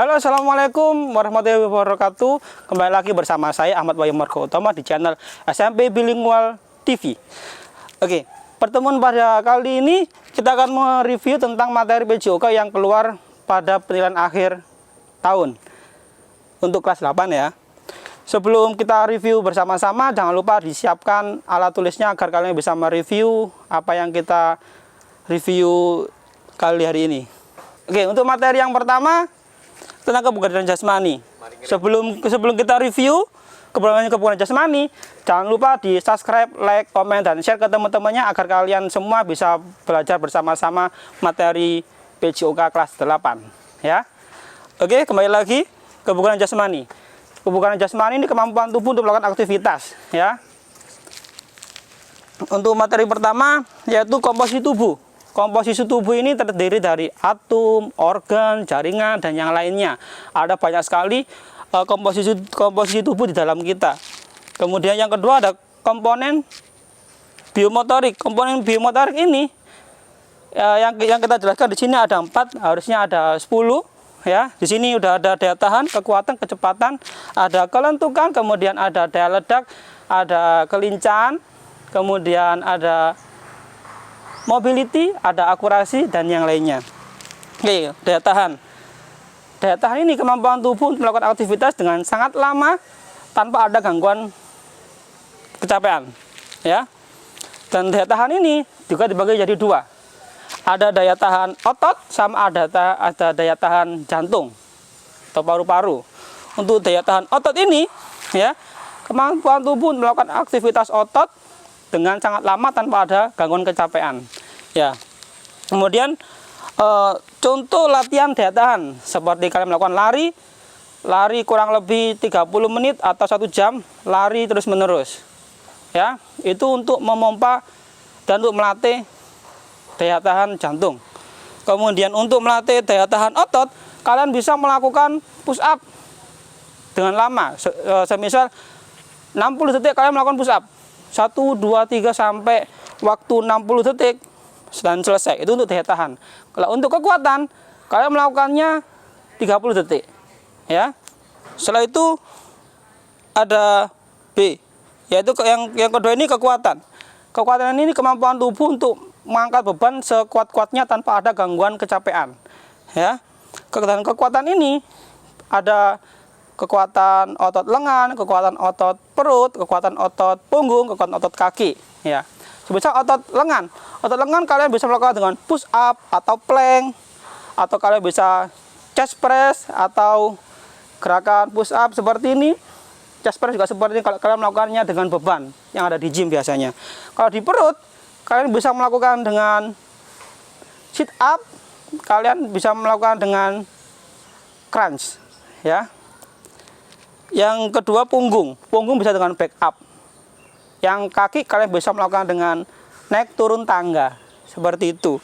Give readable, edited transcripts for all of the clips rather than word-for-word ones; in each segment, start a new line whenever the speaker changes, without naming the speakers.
Halo, assalamualaikum warahmatullahi wabarakatuh. Kembali lagi bersama saya Ahmad Wahyu Margotama di channel SMP Bilingual TV. Oke, pertemuan pada kali ini kita akan mereview tentang materi PJOK yang keluar pada penilaian akhir tahun untuk kelas 8 ya. Sebelum kita review bersama-sama, jangan lupa disiapkan alat tulisnya agar kalian bisa mereview apa yang kita review kali hari ini. Oke, untuk materi yang pertama tentang kebugaran jasmani. Sebelum kita review kebugaran jasmani, jangan lupa di subscribe, like, komen, dan share ke teman-temannya agar kalian semua bisa belajar bersama-sama materi PJOK kelas 8 ya. Oke, kembali lagi kebugaran jasmani. Kebugaran jasmani ini kemampuan tubuh untuk melakukan aktivitas ya. Untuk materi pertama yaitu komposisi tubuh. Komposisi tubuh ini terdiri dari atom, organ, jaringan, dan yang lainnya. Ada banyak sekali komposisi tubuh di dalam kita. Kemudian yang kedua ada komponen biomotorik. Komponen biomotorik ini yang kita jelaskan di sini ada 4, harusnya ada 10 ya. Di sini udah ada daya tahan, kekuatan, kecepatan, ada kelentukan, kemudian ada daya ledak, ada kelincahan, kemudian ada mobility, ada akurasi, dan yang lainnya. Oke, daya tahan. Daya tahan ini kemampuan tubuh untuk melakukan aktivitas dengan sangat lama tanpa ada gangguan kecapean. Ya. Dan daya tahan ini juga dibagi jadi 2. Ada daya tahan otot sama ada daya tahan jantung atau paru-paru. Untuk daya tahan otot ini, ya, kemampuan tubuh untuk melakukan aktivitas otot dengan sangat lama tanpa ada gangguan kecapean ya. Kemudian contoh latihan daya tahan seperti kalian melakukan lari kurang lebih 30 menit atau 1 jam, lari terus menerus ya. Itu untuk memompa dan untuk melatih daya tahan jantung. Kemudian untuk melatih daya tahan otot, kalian bisa melakukan push up dengan lama. Semisal 60 detik kalian melakukan push up 1, 2, 3 sampai waktu 60 detik dan selesai. Itu untuk daya tahan. Kalau untuk kekuatan, kalian melakukannya 30 detik ya. Setelah itu ada B, yaitu yang kedua ini kekuatan. Kekuatan ini kemampuan tubuh untuk mengangkat beban sekuat-kuatnya tanpa ada gangguan kecapean ya. Kekuatan ini ada kekuatan otot lengan, kekuatan otot perut, kekuatan otot punggung, kekuatan otot kaki ya. Semisal otot lengan kalian bisa melakukan dengan push up atau plank, atau kalian bisa chest press atau gerakan push up seperti ini. Chest press juga seperti ini kalau kalian melakukannya dengan beban yang ada di gym biasanya. Kalau di perut kalian bisa melakukan dengan sit up, kalian bisa melakukan dengan crunch ya. Yang kedua punggung bisa dengan back up. Yang kaki kalian bisa melakukan dengan naik turun tangga seperti itu.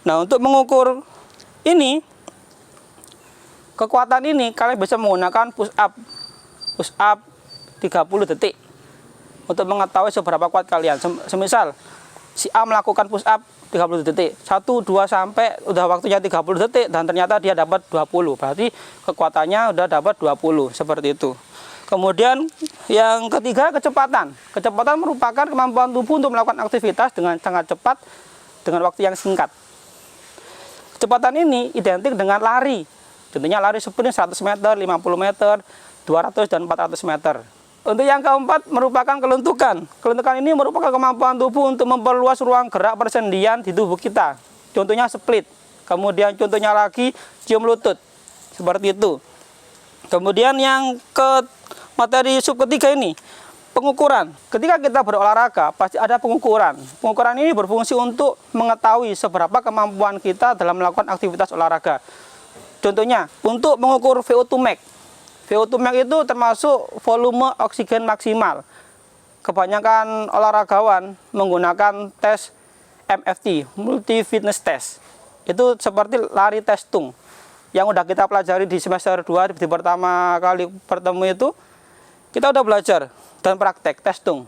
Nah, untuk mengukur ini kekuatan ini kalian bisa menggunakan push up 30 detik untuk mengetahui seberapa kuat kalian. Semisal si A melakukan push up 30 detik, 1, 2 sampai udah waktunya 30 detik dan ternyata dia dapat 20, berarti kekuatannya udah dapat 20 seperti itu. Kemudian yang ketiga kecepatan. Kecepatan merupakan kemampuan tubuh untuk melakukan aktivitas dengan sangat cepat dengan waktu yang singkat. Kecepatan ini identik dengan lari. Contohnya lari sprint 100 meter, 50 meter, 200 dan 400 meter. Untuk yang keempat merupakan kelentukan. Kelentukan ini merupakan kemampuan tubuh untuk memperluas ruang gerak persendian di tubuh kita. Contohnya split. Kemudian contohnya lagi cium lutut. Seperti itu. Kemudian yang materi sub ketiga ini pengukuran. Ketika kita berolahraga pasti ada pengukuran. Pengukuran ini berfungsi untuk mengetahui seberapa kemampuan kita dalam melakukan aktivitas olahraga. Contohnya untuk mengukur VO2 max. VO2 max itu termasuk volume oksigen maksimal. Kebanyakan olahragawan menggunakan tes MFT, multi fitness test. Itu seperti lari tes tung yang udah kita pelajari di semester 2 di pertama kali bertemu itu. Kita udah belajar dan praktek tes tung.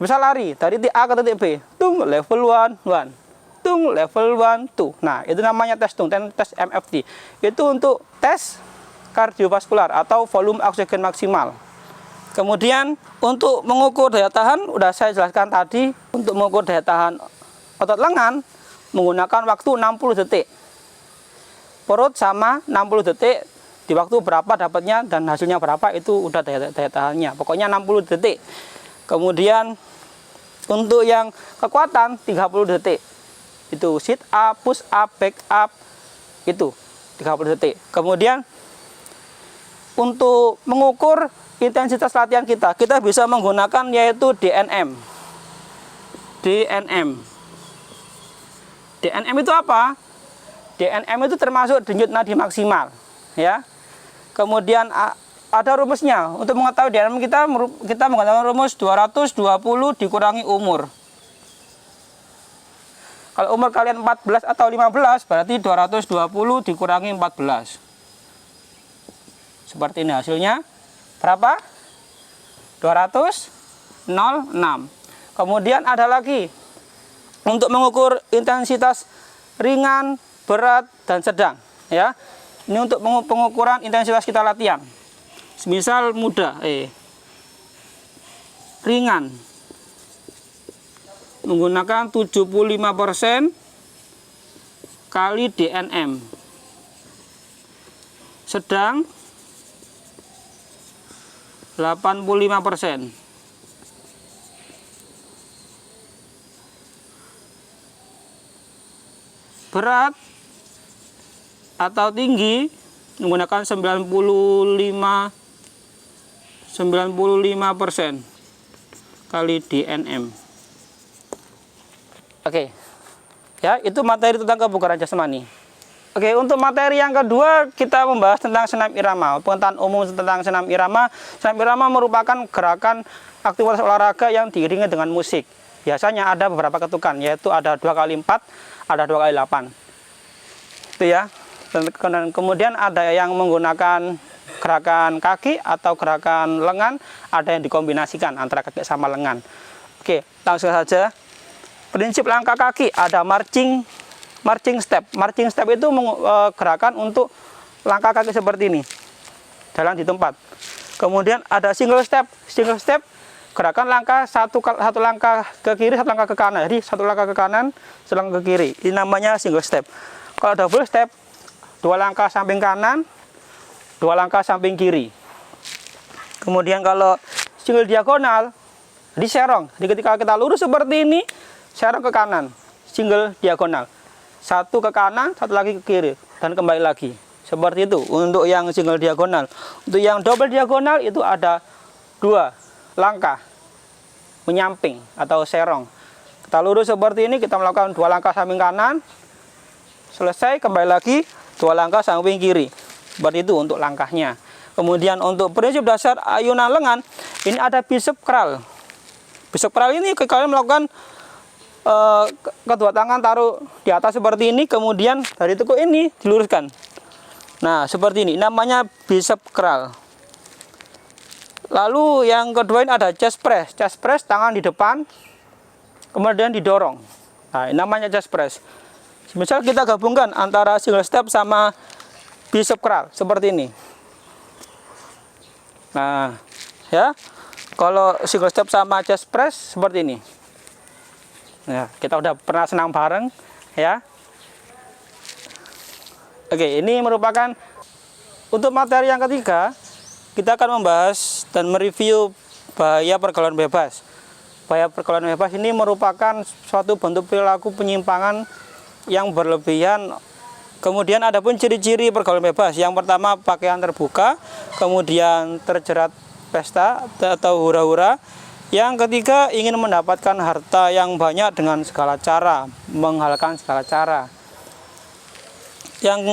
Misal lari dari titik A ke titik B, tung level 1, jantung level 1, 2. Nah, itu namanya tes MFT. Itu untuk tes kardiovaskular atau volume oksigen maksimal. Kemudian untuk mengukur daya tahan, udah saya jelaskan tadi, untuk mengukur daya tahan otot lengan menggunakan waktu 60 detik. Perut sama 60 detik, di waktu berapa dapatnya dan hasilnya berapa itu udah daya tahannya. Pokoknya 60 detik. Kemudian untuk yang kekuatan 30 detik. Itu sit up, push up, back up, itu 30 detik. Kemudian untuk mengukur intensitas latihan kita bisa menggunakan yaitu DNM. DNM itu apa? DNM itu termasuk denyut nadi maksimal, ya. Kemudian ada rumusnya. Untuk mengetahui DNM kita menggunakan rumus 220 dikurangi umur. Kalau umur kalian 14 atau 15, berarti 220 dikurangi 14. Seperti ini hasilnya. Berapa? 206. Kemudian ada lagi untuk mengukur intensitas ringan, berat, dan sedang. Ya, ini untuk pengukuran intensitas kita latihan. Misal muda, ringan. Menggunakan 75% kali DNM. Sedang 85%. Berat atau tinggi menggunakan 95% kali DNM. Oke, ya itu materi tentang kebugaran jasmani. Oke, untuk materi yang kedua kita membahas tentang senam irama. Pengetahuan umum tentang senam irama. Senam irama merupakan gerakan aktivitas olahraga yang diiringi dengan musik. Biasanya ada beberapa ketukan, yaitu ada 2x4, ada 2x8. Itu ya. Dan kemudian ada yang menggunakan gerakan kaki atau gerakan lengan, ada yang dikombinasikan antara kaki sama lengan. Oke, langsung saja. Prinsip langkah kaki ada marching step. Marching step itu gerakan untuk langkah kaki seperti ini, jalan di tempat. Kemudian ada single step. Single step gerakan langkah satu langkah ke kiri, satu langkah ke kanan. Jadi satu langkah ke kanan, satu langkah ke kiri. Ini namanya single step. Kalau double step, 2 langkah samping kanan, 2 langkah samping kiri. Kemudian kalau single diagonal, di serong. Jadi ketika kita lurus seperti ini, serong ke kanan, single diagonal. 1 ke kanan, 1 lagi ke kiri, dan kembali lagi. Seperti itu untuk yang single diagonal. Untuk yang double diagonal itu ada 2 langkah menyamping atau serong. Kita lurus seperti ini, kita melakukan 2 langkah samping kanan, selesai kembali lagi 2 langkah samping kiri. Seperti itu untuk langkahnya. Kemudian untuk prinsip dasar ayunan lengan, ini ada bicep curl. Bicep curl ini kalian melakukan kedua tangan taruh di atas seperti ini, kemudian dari tekuk ini diluruskan. Nah, seperti ini namanya bicep curl. Lalu yang kedua ini ada chest press. Chest press tangan di depan, kemudian didorong. Nah, ini namanya chest press. Misal kita gabungkan antara single step sama bicep curl seperti ini. Nah, ya. Kalau single step sama chest press seperti ini. Ya, kita udah pernah senam bareng, ya. Oke, ini merupakan untuk materi yang ketiga. Kita akan membahas dan mereview bahaya pergaulan bebas. Bahaya pergaulan bebas ini merupakan suatu bentuk perilaku penyimpangan yang berlebihan. Kemudian ada pun ciri-ciri pergaulan bebas. Yang pertama, pakaian terbuka, kemudian terjerat pesta atau hura-hura. Yang ketiga, ingin mendapatkan harta yang banyak dengan segala cara, menghalalkan segala cara. Yang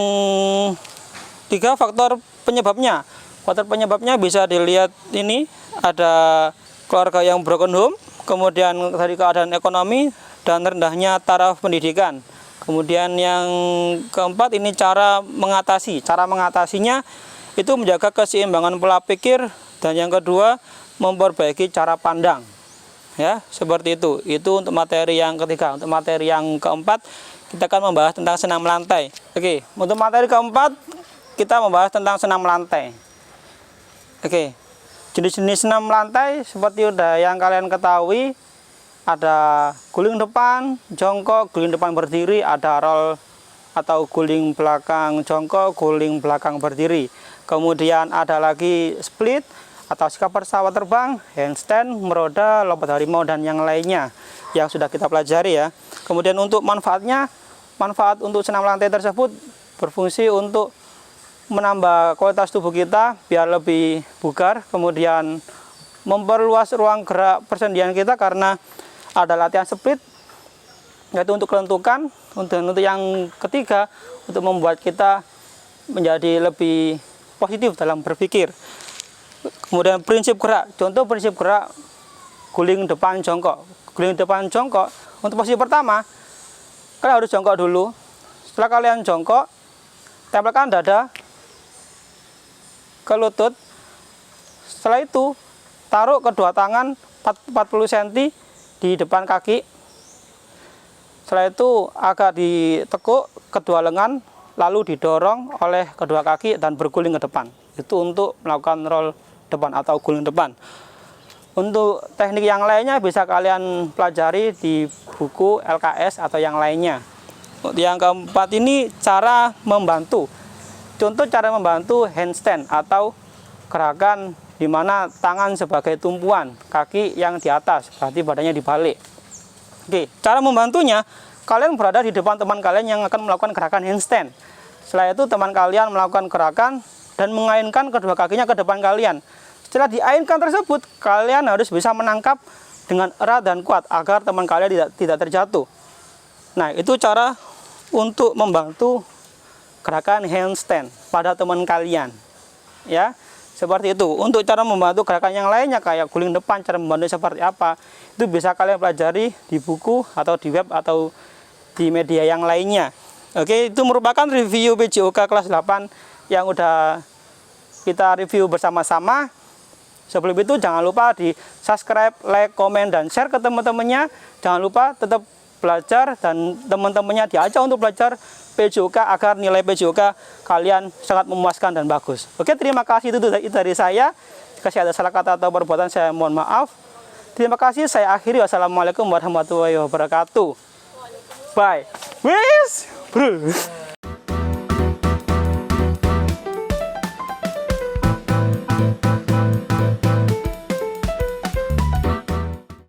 tiga, faktor penyebabnya. Faktor penyebabnya bisa dilihat ini, ada keluarga yang broken home, kemudian dari keadaan ekonomi, dan rendahnya taraf pendidikan. Kemudian yang keempat, ini cara mengatasi. Cara mengatasinya itu menjaga keseimbangan pola pikir, dan yang kedua, memperbaiki cara pandang, Ya, seperti itu. Itu untuk materi yang ketiga. Untuk materi yang keempat, kita akan membahas tentang senam lantai. Oke, untuk materi keempat, kita membahas tentang senam lantai. Oke, jenis-jenis senam lantai seperti udah yang kalian ketahui, ada guling depan, jongkok, guling depan berdiri, ada roll atau guling belakang jongkok, guling belakang berdiri. Kemudian ada lagi split atau sikap pesawat terbang, handstand, meroda, lompat harimau, dan yang lainnya yang sudah kita pelajari ya. Kemudian untuk manfaatnya, manfaat untuk senam lantai tersebut berfungsi untuk menambah kualitas tubuh kita biar lebih bugar, kemudian memperluas ruang gerak persendian kita karena ada latihan split, yaitu untuk kelentukan. Untuk yang ketiga, untuk membuat kita menjadi lebih positif dalam berpikir. Kemudian prinsip gerak, contoh prinsip gerak guling depan jongkok. Guling depan jongkok, untuk posisi pertama, kalian harus jongkok dulu. Setelah kalian jongkok, tempelkan dada ke lutut. Setelah itu, taruh kedua tangan 40 cm di depan kaki. Setelah itu, agak ditekuk kedua lengan, lalu didorong oleh kedua kaki dan berguling ke depan. Itu untuk melakukan roll depan atau guling depan. Untuk teknik yang lainnya bisa kalian pelajari di buku LKS atau yang lainnya. Yang keempat ini cara membantu. Contoh cara membantu handstand atau gerakan di mana tangan sebagai tumpuan, kaki yang di atas, berarti badannya dibalik. Oke, cara membantunya, kalian berada di depan teman kalian yang akan melakukan gerakan handstand. Setelah itu teman kalian melakukan gerakan dan mengainkan kedua kakinya ke depan kalian. Setelah diainkan tersebut, kalian harus bisa menangkap dengan erat dan kuat agar teman kalian tidak terjatuh. Nah, itu cara untuk membantu gerakan handstand pada teman kalian. Ya, seperti itu. Untuk cara membantu gerakan yang lainnya kayak guling depan, cara membantu seperti apa, itu bisa kalian pelajari di buku atau di web atau di media yang lainnya. Oke, itu merupakan review PJOK kelas 8 yang udah kita review bersama-sama. Sebelum itu jangan lupa di subscribe, like, komen, dan share ke teman-temannya. Jangan lupa tetap belajar dan teman-temannya diajak untuk belajar PJOK agar nilai PJOK kalian sangat memuaskan dan bagus. Oke, terima kasih itu dari saya. Jika saya ada salah kata atau perbuatan, saya mohon maaf. Terima kasih, saya akhiri. Wassalamualaikum warahmatullahi wabarakatuh. Bye. Wis, bro.